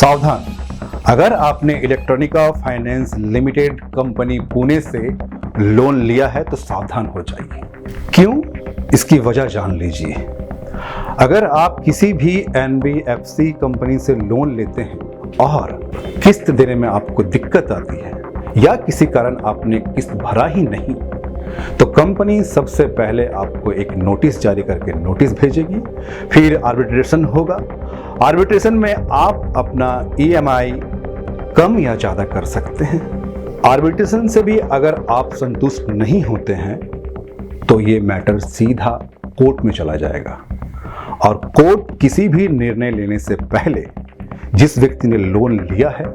सावधान, अगर आपने Electronica finance limited company Pune से लोन लिया है तो सावधान हो जाइए। क्यों? इसकी वजह जान लीजिए। अगर आप किसी भी एनबीएफसी कंपनी से लोन लेते हैं और किस्त देने में आपको दिक्कत आती है या किसी कारण आपने किस्त भरा ही नहीं, तो कंपनी सबसे पहले आपको एक नोटिस जारी करके नोटिस भेजेगी। फिर आर्बिट्रेशन होगा। आर्बिट्रेशन में आप अपना ईएमआई कम या ज़्यादा कर सकते हैं। आर्बिट्रेशन से भी अगर आप संतुष्ट नहीं होते हैं तो ये मैटर सीधा कोर्ट में चला जाएगा और कोर्ट किसी भी निर्णय लेने से पहले जिस व्यक्ति ने लोन लिया है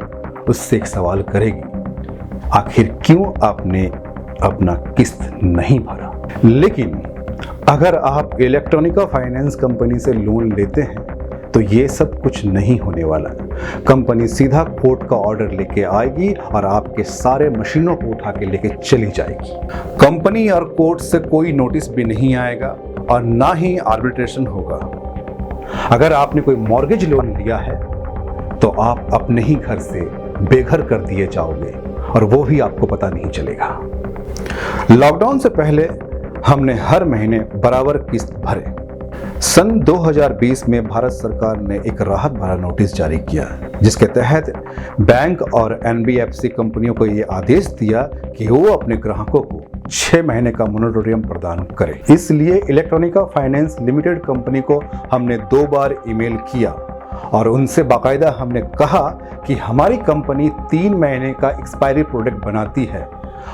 उससे एक सवाल करेगी, आखिर क्यों आपने अपना किस्त नहीं भरा। लेकिन अगर आप इलेक्ट्रॉनिका फाइनेंस कंपनी से लोन लेते हैं तो ये सब कुछ नहीं होने वाला। कंपनी सीधा कोर्ट का ऑर्डर लेके आएगी और आपके सारे मशीनों को उठा के लेके चली जाएगी। कंपनी और कोर्ट से कोई नोटिस भी नहीं आएगा और ना ही आर्बिट्रेशन होगा। अगर आपने कोई मॉर्गेज लोन लिया है तो आप अपने ही घर से बेघर कर दिए जाओगे और वो भी आपको पता नहीं चलेगा। लॉकडाउन से पहले हमने हर महीने बराबर किस्त भरे। सन 2020 में भारत सरकार ने एक राहत भरा नोटिस जारी किया जिसके तहत बैंक और एनबीएफसी कंपनियों को ये आदेश दिया कि वो अपने ग्राहकों को 6 महीने का मोरेटोरियम प्रदान करें। इसलिए इलेक्ट्रॉनिका फाइनेंस लिमिटेड कंपनी को हमने 2 बार ईमेल किया और उनसे बाकायदा हमने कहा कि हमारी कंपनी 3 महीने का एक्सपायरी प्रोडक्ट बनाती है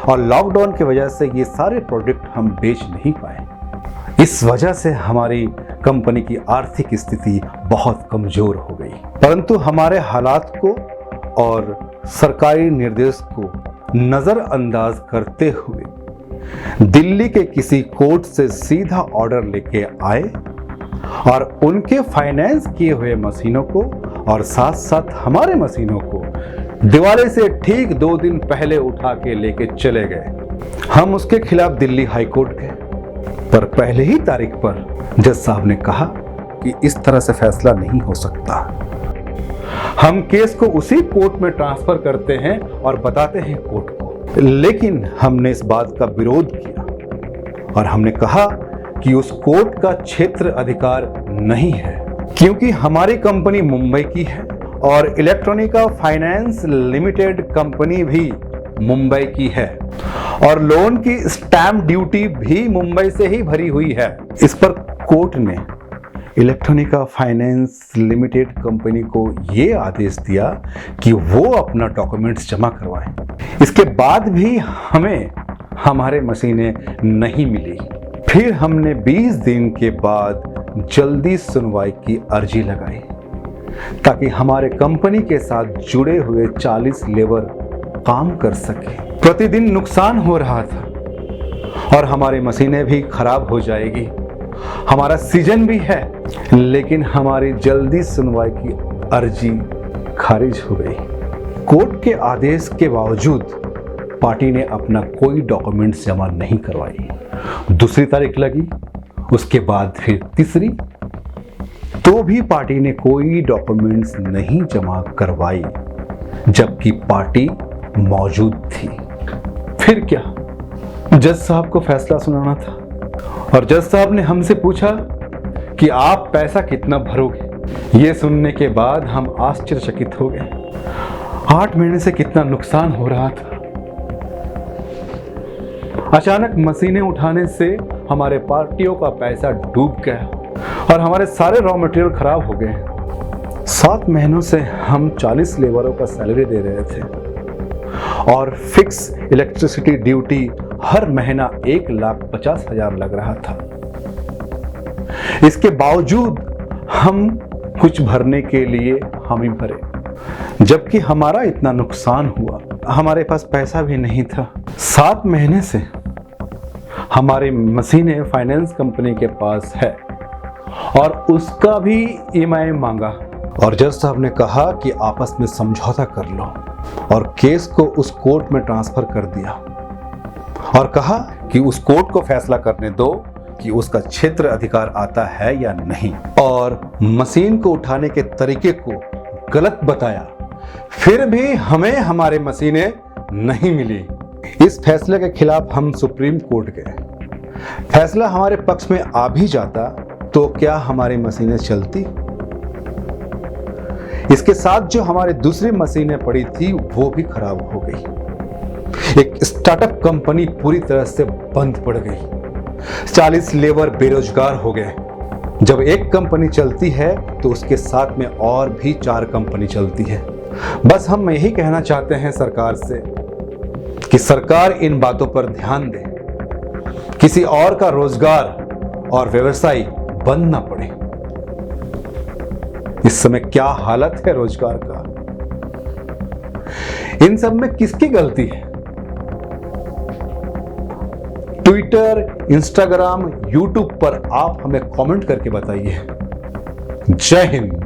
और लॉकडाउन की वजह से ये सारे प्रोडक्ट हम बेच नहीं पाए। इस वजह से हमारी कंपनी की आर्थिक स्थिति बहुत कमजोर हो गई। परंतु हमारे हालात को और सरकारी निर्देश को नज़रअंदाज करते हुए दिल्ली के किसी कोर्ट से सीधा ऑर्डर लेके आए और उनके फाइनेंस किए हुए मशीनों को और साथ साथ हमारे मशीनों को दिवाली से ठीक 2 दिन पहले उठा के लेके चले गए। हम उसके खिलाफ दिल्ली हाई कोर्ट गए, पर पहले ही तारीख पर जज साहब ने कहा कि इस तरह से फैसला नहीं हो सकता। हम केस को उसी कोर्ट में ट्रांसफर करते हैं और बताते हैं कोर्ट को। लेकिन हमने इस बात का विरोध किया और हमने कहा कि उस कोर्ट का क्षेत्र अधिकार नहीं है, क्योंकि हमारी कंपनी मुंबई की है और इलेक्ट्रॉनिका फाइनेंस लिमिटेड कंपनी भी मुंबई की है और लोन की स्टैंप ड्यूटी भी मुंबई से ही भरी हुई है। इस पर कोर्ट ने इलेक्ट्रॉनिका फाइनेंस लिमिटेड कंपनी को यह आदेश दिया कि वो अपना डॉक्यूमेंट्स जमा करवाएं। इसके बाद भी हमें हमारे मशीनें नहीं मिली। फिर हमने 20 दिन के बाद जल्दी सुनवाई की अर्जी लगाई ताकि हमारे कंपनी के साथ जुड़े हुए 40 लेबर काम कर सके। प्रतिदिन नुकसान हो रहा था और हमारी मशीनें भी खराब हो जाएगी। हमारा सीजन भी है, लेकिन हमारी जल्दी सुनवाई की अर्जी खारिज हो गई। कोर्ट के आदेश के बावजूद पार्टी ने अपना कोई डॉक्यूमेंट्स जमा नहीं करवाई। दूसरी तारीख लगी, उसके बाद फिर तीसरी, तो भी पार्टी ने कोई डॉक्यूमेंट्स नहीं जमा करवाई, जबकि पार्टी मौजूद थी। फिर क्या? जज साहब को फैसला सुनाना था और जज साहब ने हमसे पूछा कि आप पैसा कितना भरोगे। ये सुनने के बाद हम आश्चर्यचकित हो गए। 8 महीने से कितना नुकसान हो रहा था। अचानक मशीनें उठाने से हमारे पार्टियों का पैसा डूब गया और हमारे सारे रॉ मटेरियल खराब हो गए। 7 महीनों से हम 40 लेबरों का सैलरी दे रहे थे और फिक्स इलेक्ट्रिसिटी ड्यूटी हर महीना 1,50,000 लग रहा था। इसके बावजूद हम कुछ भरने के लिए हम ही भरे, जबकि हमारा इतना नुकसान हुआ। हमारे पास पैसा भी नहीं था। 7 महीने से हमारी मशीनें फाइनेंस कंपनी के पास है और उसका भी ईएमआई मांगा और जज साहब ने कहा कि आपस में समझौता कर लो और केस को उस कोर्ट में ट्रांसफर कर दिया और कहा कि उस कोर्ट को फैसला करने दो कि उसका क्षेत्र अधिकार आता है या नहीं, और मशीन को उठाने के तरीके को गलत बताया, फिर भी हमें हमारी मशीनें नहीं मिली। इस फैसले के खिलाफ हम सुप्रीम कोर्ट गए। फैसला हमारे पक्ष में आ भी जाता तो क्या हमारी मशीनें चलती? इसके साथ जो हमारी दूसरी मशीनें पड़ी थी वो भी खराब हो गई। एक स्टार्टअप कंपनी पूरी तरह से बंद पड़ गई। 40 लेबर बेरोजगार हो गए। जब एक कंपनी चलती है तो उसके साथ में और भी 4 कंपनी चलती है। बस हम यही कहना चाहते हैं सरकार से कि सरकार इन बातों पर ध्यान दे, किसी और का रोजगार और व्यवसाय बंद ना पड़े। इस समय क्या हालत है रोजगार का? इन सब में किसकी गलती है? ट्विटर, इंस्टाग्राम, यूट्यूब पर आप हमें कमेंट करके बताइए। जय हिंद।